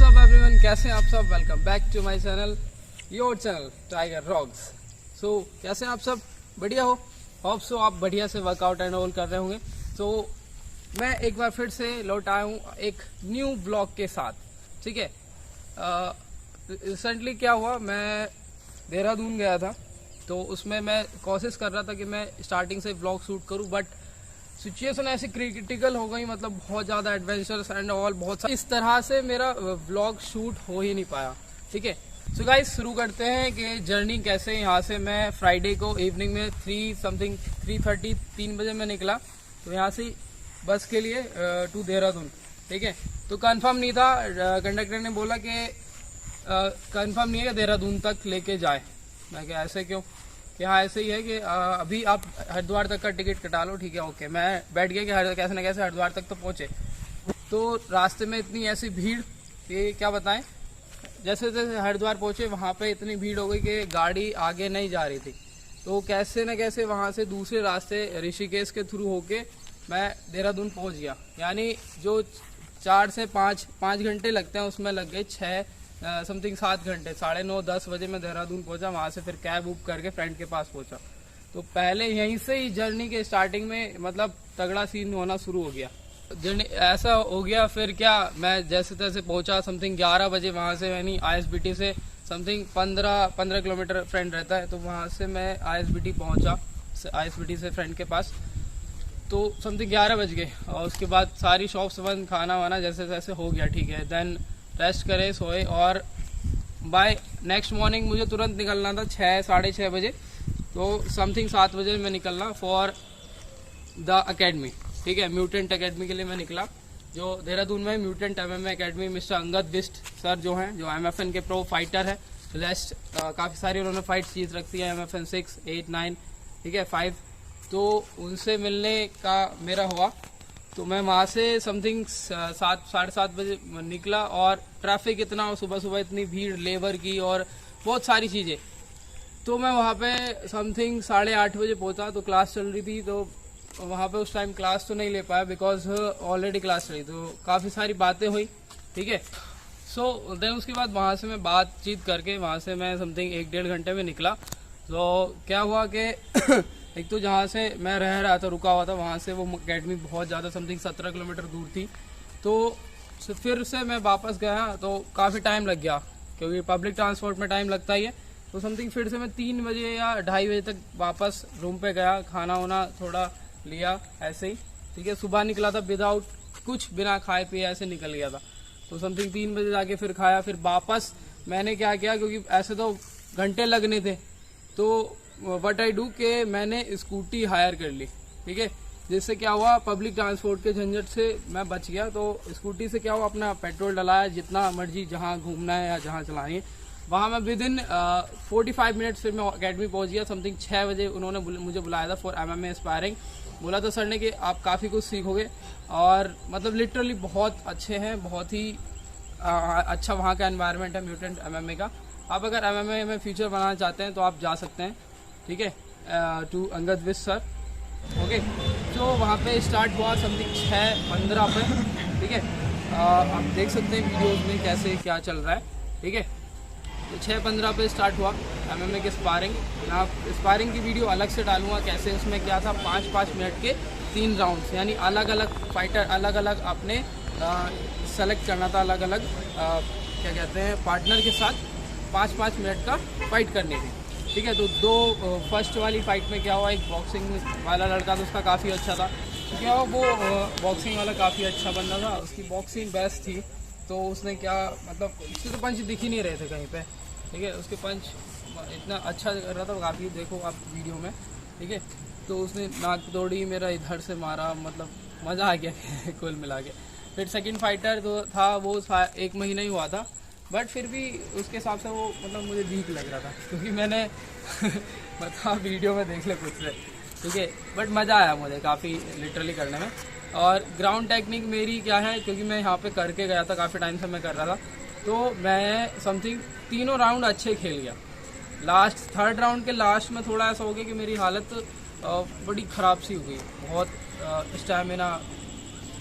WhatsApp everyone, कैसे हैं आप सब। Welcome back to my channel, your channel Tiger Rocks. So कैसे हैं आप सब, बढ़िया हो। होप सो आप बढ़िया से वर्कआउट एंड ऑल कर रहे होंगे। तो मैं एक बार फिर से लौट आया हूँ एक न्यू ब्लॉग के साथ, ठीक है। रिसेंटली क्या हुआ, मैं देहरादून गया था, तो उसमें मैं कोशिश कर रहा था कि मैं स्टार्टिंग से ब्लॉग शूट करूँ, बट सिचुएशन ऐसी क्रिटिकल हो गई, मतलब बहुत ज़्यादा एडवेंचर्स एंड ऑल, बहुत इस तरह से मेरा व्लॉग शूट हो ही नहीं पाया, ठीक है। सो गाइस, शुरू करते हैं कि जर्नी कैसे। यहाँ से मैं फ्राइडे को इवनिंग में 3 बजे मैं निकला, तो यहाँ से बस के लिए टू देहरादून, ठीक है। तो कंफर्म नहीं था, कंडक्टर ने बोला कि कंफर्म नहीं है कि देहरादून तक लेके जाए। मैं क्या ऐसे क्यों, कि हाँ ऐसे ही है कि अभी आप हरिद्वार तक का टिकट कटा लो, ठीक है ओके। मैं बैठ गया कि कैसे न कैसे हरिद्वार तक तो पहुँचे। तो रास्ते में इतनी ऐसी भीड़ कि क्या बताएं, जैसे जैसे हरिद्वार पहुँचे वहाँ पे इतनी भीड़ हो गई कि गाड़ी आगे नहीं जा रही थी। तो कैसे न कैसे वहाँ से दूसरे रास्ते ऋषिकेश के थ्रू होके मैं देहरादून पहुँच गया। यानी जो 4 से 5 घंटे लगते हैं, उसमें लग गए 7 घंटे। 9:30-10 बजे मैं देहरादून पहुंचा। वहां से फिर कैब बुक करके फ्रेंड के पास पहुंचा। तो पहले यहीं से ही जर्नी के स्टार्टिंग में मतलब तगड़ा सीन होना शुरू हो गया। जर्नी ऐसा हो गया, फिर क्या मैं जैसे तैसे पहुंचा 11 बजे। वहां से यानी ISBT से 15 किलोमीटर फ्रेंड रहता है, तो वहां से मैं ISBT पहुंचा, ISBT से फ्रेंड के पास। तो 11 बज गए, और उसके बाद सारी शॉप्स बंद, खाना वाना जैसे तैसे हो गया, ठीक है। देन रेस्ट करे, सोए, और बाय नेक्स्ट मॉर्निंग मुझे तुरंत निकलना था 6-6:30 बजे। तो 7 बजे मैं निकलना फॉर द अकेडमी, ठीक है। म्यूटेंट अकेडमी के लिए मैं निकला, जो देहरादून में mutant MMA academy. Mister Angad Bisht sir जो हैं, जो MFN के प्रो फाइटर है, लास्ट काफ़ी सारी उन्होंने फाइट्स जीत रखती है, MFN 6, 8, 9, ठीक है 5। तो उनसे मिलने का मेरा हुआ। तो मैं वहाँ से 7-7:30 बजे निकला, और ट्रैफिक इतना, सुबह सुबह इतनी भीड़, लेबर की और बहुत सारी चीज़ें। तो मैं वहाँ पे 8:30 बजे पहुँचा। तो क्लास चल रही थी, तो वहाँ पे उस टाइम क्लास तो नहीं ले पाया, बिकॉज ऑलरेडी क्लास चली। तो काफ़ी सारी बातें हुई, ठीक है। सो देन उसके बाद वहाँ से मैं बातचीत करके वहाँ से मैं 1-1.5 घंटे में निकला। तो क्या हुआ कि एक तो जहाँ से मैं रह रहा था, रुका हुआ था, वहाँ से वो अकेडमी बहुत ज़्यादा 17 किलोमीटर दूर थी। तो फिर से मैं वापस गया, तो काफ़ी टाइम लग गया, क्योंकि पब्लिक ट्रांसपोर्ट में टाइम लगता ही है। तो फिर से मैं 3 बजे या 2:30 बजे तक वापस रूम पे गया, खाना वाना थोड़ा लिया ऐसे ही, ठीक है। सुबह निकला था विदाउट कुछ, बिना खाए पिए ऐसे निकल गया था। तो 3 बजे जाके फिर खाया, फिर वापस मैंने क्या किया, क्योंकि ऐसे तो घंटे लगने थे, तो व्हाट आई डू के मैंने स्कूटी हायर कर ली, ठीक है। जिससे क्या हुआ, पब्लिक ट्रांसपोर्ट के झंझट से मैं बच गया। तो स्कूटी से क्या हुआ, अपना पेट्रोल डलाया, जितना मर्जी जहाँ घूमना है या जहाँ चलानी है वहाँ मैं विदिन 45 मिनट्स फिर मैं अकेडमी पहुँच गया। 6 बजे उन्होंने मुझे बुलाया था फॉर MMA स्पायरिंग। बोला था सर ने कि आप काफ़ी कुछ सीखोगे, और मतलब लिटरली बहुत अच्छे हैं, बहुत ही अच्छा वहाँ का एनवायरनमेंट है म्यूटेंट MMA का। आप अगर MMA में फ्यूचर बनाना चाहते हैं तो आप जा सकते हैं, ठीक है, to Angad Bisht sir, okay. तो वहाँ पे स्टार्ट हुआ 6:15 पे, ठीक है। आप देख सकते हैं वीडियोस में कैसे क्या चल रहा है, ठीक है। तो 6:15 पे स्टार्ट हुआ MMA के स्पारिंग। मैं स्पारिंग की वीडियो अलग से डालूंगा, कैसे उसमें क्या था, 5-5 मिनट के 3 राउंड्स, यानी अलग अलग फाइटर अलग अलग आपने सेलेक्ट करना था, अलग अलग क्या कहते हैं पार्टनर के साथ 5-5 मिनट का फाइट करनी थी, ठीक है। तो फर्स्ट वाली फाइट में क्या हुआ, एक बॉक्सिंग वाला लड़का था, उसका काफ़ी अच्छा था। तो क्या हुआ, वो बॉक्सिंग वाला काफ़ी अच्छा बंदा था, उसकी बॉक्सिंग बेस्ट थी। तो उसने क्या, मतलब उसके तो पंच दिख ही नहीं रहे थे कहीं पे, ठीक है। उसके पंच इतना अच्छा कर रहा था, काफ़ी देखो आप वीडियो में, ठीक है। तो उसने नाक तोड़ी, मेरा इधर से मारा, मतलब मज़ा आ गया कुल मिला के। फिर सेकेंड फाइटर जो था वो 1 महीना ही हुआ था, बट फिर भी उसके हिसाब से वो मतलब मुझे वीक लग रहा था, क्योंकि मैंने मतलब वीडियो में देख ले खुद से, ठीक है। बट मज़ा आया मुझे काफ़ी लिटरली करने में। और ग्राउंड टेक्निक मेरी क्या है, क्योंकि मैं यहाँ पे करके गया था, काफ़ी टाइम से मैं कर रहा था, तो मैं 3 राउंड अच्छे खेल गया। लास्ट 3rd राउंड के लास्ट में थोड़ा ऐसा हो गया कि मेरी हालत बड़ी ख़राब सी हो गई, बहुत स्टैमिना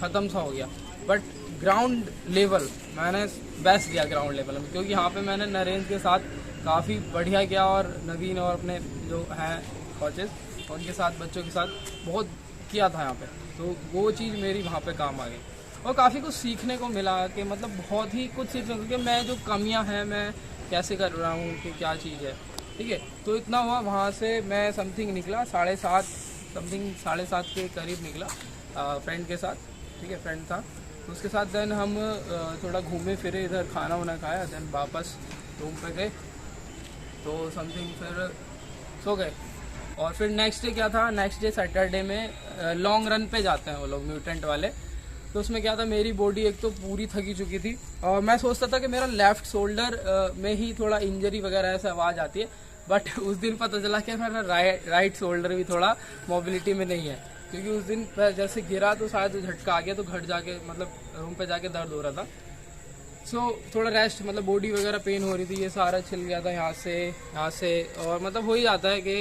ख़त्म सा हो गया। बट ग्राउंड लेवल मैंने बेस्ट दिया ग्राउंड लेवल में, क्योंकि यहाँ पे मैंने नरेंद्र के साथ काफ़ी बढ़िया किया और नवीन और अपने जो हैं कोचेस उनके साथ बच्चों के साथ बहुत किया था यहाँ पे, तो वो चीज़ मेरी वहाँ पे काम आ गई और काफ़ी कुछ सीखने को मिला कि मतलब बहुत ही कुछ सीख सकते मैं जो कमियाँ हैं मैं कैसे कर रहा हूँ कि क्या चीज़ है, ठीक है। तो इतना हुआ, वहाँ से मैं समथिंग निकला 7:30 के करीब निकला फ्रेंड के साथ, ठीक है, फ्रेंड था तो उसके साथ। देन हम थोड़ा घूमे फिरे इधर, खाना वाना खाया, देन वापस रूम पे गए तो समथिंग फिर सो गए। और फिर नेक्स्ट डे क्या था, नेक्स्ट डे सैटरडे में लॉन्ग रन पे जाते हैं वो लोग म्यूटेंट वाले। तो उसमें क्या था, मेरी बॉडी एक तो पूरी थकी चुकी थी और मैं सोचता था कि मेरा लेफ्ट शोल्डर में ही थोड़ा इंजरी वगैरह ऐसे आवाज़ आती है, बट उस दिन पता चला कि मेरा राइट शोल्डर भी थोड़ा मोबिलिटी में नहीं है, क्योंकि उस दिन जैसे गिरा तो शायद झटका आ गया, तो घर जाके मतलब रूम पे जाके दर्द हो रहा था। सो थोड़ा रेस्ट, मतलब बॉडी वगैरह पेन हो रही थी, ये सारा छिल गया था यहाँ से। और मतलब हो ही जाता है कि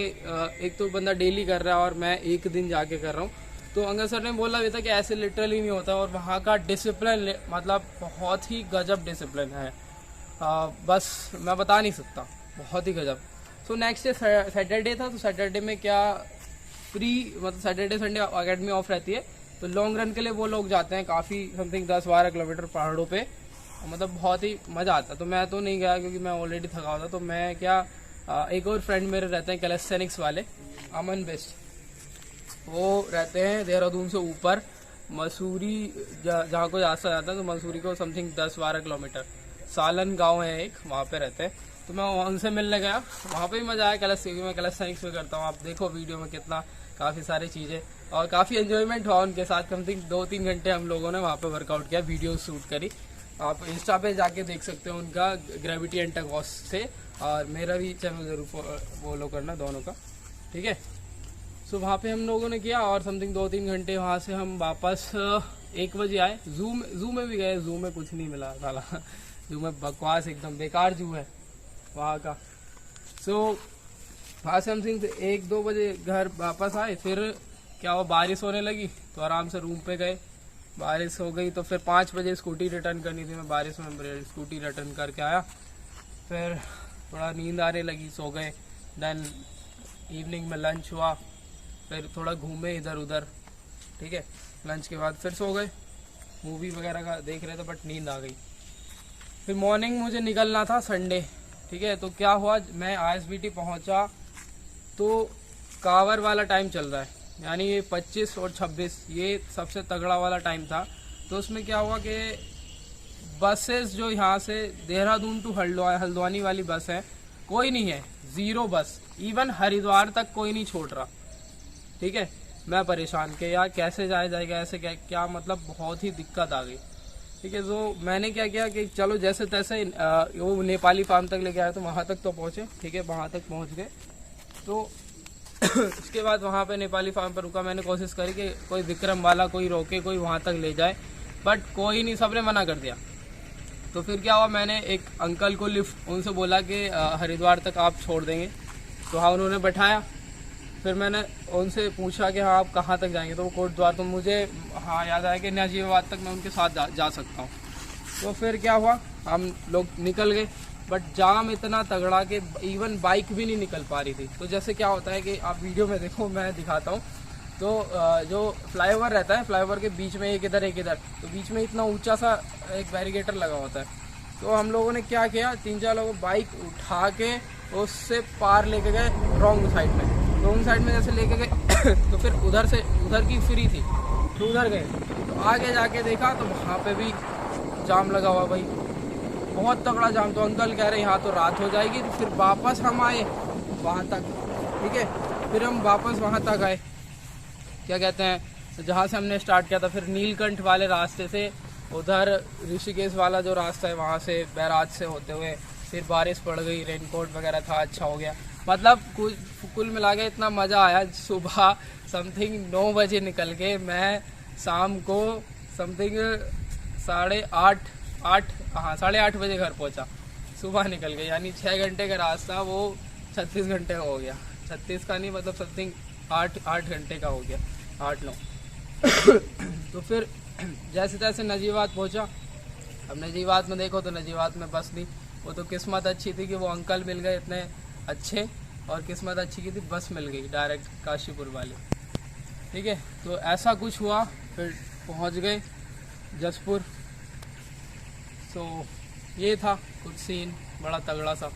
एक तो बंदा डेली कर रहा है और मैं एक दिन जाके कर रहा हूँ। तो अंगद सर ने बोला भी था कि ऐसे लिटरली नहीं होता, और वहाँ का डिसिप्लिन मतलब बहुत ही गजब डिसिप्लिन है, बस मैं बता नहीं सकता, बहुत ही गजब। सो नेक्स्ट डे सैटरडे था, तो सैटरडे में क्या फ्री, मतलब सैटरडे संडे अकेडमी ऑफ रहती है, तो लॉन्ग रन के लिए वो लोग जाते हैं काफ़ी, समथिंग 10-12 किलोमीटर पहाड़ों पे, मतलब बहुत ही मज़ा आता। तो मैं तो नहीं गया क्योंकि मैं ऑलरेडी थका हुआ था। तो मैं क्या एक और फ्रेंड मेरे रहते हैं कैलेस्थेनिक्स वाले, अमन बेस्ट, वो रहते हैं देहरादून से ऊपर मसूरी, जहाँ को रास्ता जाता है, तो मसूरी को समथिंग 10-12 किलोमीटर सालन गांव है एक, वहाँ पे रहते हैं। तो मैं उनसे मिलने गया, वहाँ पे भी मज़ा आया क्योंकि मैं कैलेस्थेनिक्स में करता हूँ, आप देखो वीडियो में कितना काफ़ी सारी चीज़ें, और काफ़ी एंजॉयमेंट हुआ उनके साथ। समथिंग 2-3 घंटे हम लोगों ने वहाँ पे वर्कआउट किया, वीडियो शूट करी, आप इंस्टा पे जाके देख सकते हो उनका, ग्रेविटी एंटागॉस से, और मेरा भी चैनल ज़रूर फॉलो करना दोनों का, ठीक है। सो वहाँ पे हम लोगों ने किया और समथिंग 2-3 घंटे, वहाँ से हम वापस 1 बजे आए। जू में भी गए, जू में कुछ नहीं मिला साला, जू में बकवास, एकदम बेकार जू है वहाँ का। सो वहाँ से हम 1-2 बजे घर वापस आए। फिर क्या हुआ, बारिश होने लगी तो आराम से रूम पे गए, बारिश हो गई तो फिर 5 बजे स्कूटी रिटर्न करनी थी, मैं बारिश में स्कूटी रिटर्न करके आया। फिर थोड़ा नींद आने लगी, सो गए। देन इवनिंग में लंच हुआ, फिर थोड़ा घूमे इधर उधर, ठीक है। लंच के बाद फिर सो गए, मूवी वगैरह का देख रहे थे बट नींद आ गई। फिर मॉर्निंग मुझे निकलना था संडे, ठीक है। तो क्या हुआ, मैं ISBT पहुंचा तो कावर वाला टाइम चल रहा है, यानी ये 25 और 26 ये सबसे तगड़ा वाला टाइम था। तो उसमें क्या हुआ कि बसेस जो यहाँ से देहरादून टू हल्द्वानी वाली बस है, कोई नहीं है, 0 बस, इवन हरिद्वार तक कोई नहीं छोड़ रहा, ठीक है। मैं परेशान कि यार कैसे जाया जाएगा, ऐसे क्या मतलब बहुत ही दिक्कत आ गई, ठीक है। तो मैंने क्या किया कि चलो जैसे तैसे वो नेपाली फार्म तक लेके आया, तो वहाँ तक तो पहुँचे, ठीक है, वहाँ तक पहुँच गए। तो उसके बाद वहाँ पे नेपाली फार्म पर रुका, मैंने कोशिश करी कि कोई विक्रम वाला कोई रोके, कोई वहाँ तक ले जाए, बट कोई नहीं, सबने मना कर दिया। तो फिर क्या हुआ, मैंने एक अंकल को लिफ्ट, उनसे बोला कि हरिद्वार तक आप छोड़ देंगे, तो हाँ उन्होंने बैठाया। फिर मैंने उनसे पूछा कि हाँ आप कहाँ तक जाएंगे, तो वो कोटद्वार, तो मुझे हाँ याद आया कि नाजियाबाद तक मैं उनके साथ जा सकता हूँ। तो फिर क्या हुआ, हम लोग निकल गए, बट जाम इतना तगड़ा कि इवन बाइक भी नहीं निकल पा रही थी। तो जैसे क्या होता है कि आप वीडियो में देखो, मैं दिखाता हूँ। तो जो फ्लाईओवर रहता है, फ्लाईओवर के बीच में एक इधर एक इधर, तो बीच में इतना ऊंचा सा एक बैरिकेटर लगा होता है। तो हम लोगों ने क्या किया, 3-4 लोग बाइक उठा के उससे पार लेके गए रॉन्ग साइड में। रॉन्ग साइड में जैसे लेके गए तो फिर उधर की फ्री थी, तो उधर गए। तो आगे जाके देखा तो वहाँ पे भी जाम लगा हुआ भाई, बहुत तगड़ा जाम। तो अंकल कह रहे यहाँ तो रात हो जाएगी। तो फिर वापस हम आए वहाँ तक, ठीक है। फिर हम वापस वहाँ तक आए, क्या कहते हैं, तो जहाँ से हमने स्टार्ट किया था, फिर नीलकंठ वाले रास्ते से उधर ऋषिकेश वाला जो रास्ता है वहाँ से बैराज से होते हुए, फिर बारिश पड़ गई, रेनकोट वगैरह था, अच्छा हो गया। मतलब कुल मिला के इतना मज़ा आया। सुबह समथिंग 9 बजे निकल के मैं शाम को समथिंग 8:30 बजे घर पहुंचा। सुबह निकल गए, यानी 6 घंटे का रास्ता वो 36 घंटे का हो गया। 36 का नहीं, मतलब समथिंग 8 घंटे का हो गया, 8-9 तो फिर जैसे तैसे नजीबाद पहुंचा। अब नजीबाद में देखो तो नजीबाद में बस नहीं, वो तो किस्मत अच्छी थी कि वो अंकल मिल गए इतने अच्छे, और किस्मत अच्छी की थी बस मिल गई डायरेक्ट काशीपुर वाली। ठीक है, तो ऐसा कुछ हुआ, फिर पहुंच गए जसपुर। तो ये था कुछ सीन बड़ा तगड़ा सा।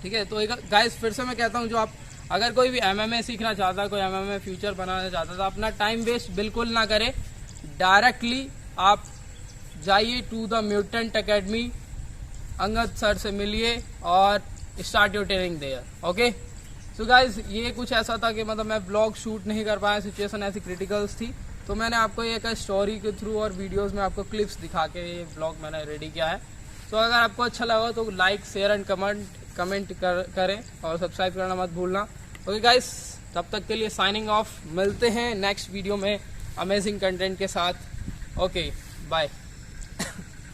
ठीक है, तो एक गाइस फिर से मैं कहता हूँ, जो आप अगर कोई भी MMA सीखना चाहता है, कोई MMA फ्यूचर बनाना चाहता है, तो अपना टाइम वेस्ट बिल्कुल ना करें, डायरेक्टली आप जाइए to the mutant academy, Angad sir से मिलिए और start your training there. Okay, so guys ये कुछ ऐसा था कि मतलब मैं ब्लॉग शूट नहीं कर पाया, सिचुएशन ऐसी क्रिटिकल्स थी, तो मैंने आपको एक स्टोरी के थ्रू और वीडियोस में आपको क्लिप्स दिखा के ये ब्लॉग मैंने रेडी किया है। तो अगर आपको अच्छा लगा तो लाइक शेयर एंड कमेंट करें और सब्सक्राइब करना मत भूलना। ओके गाइस, तब तक के लिए साइनिंग ऑफ, मिलते हैं नेक्स्ट वीडियो में अमेजिंग कंटेंट के साथ। Okay bye.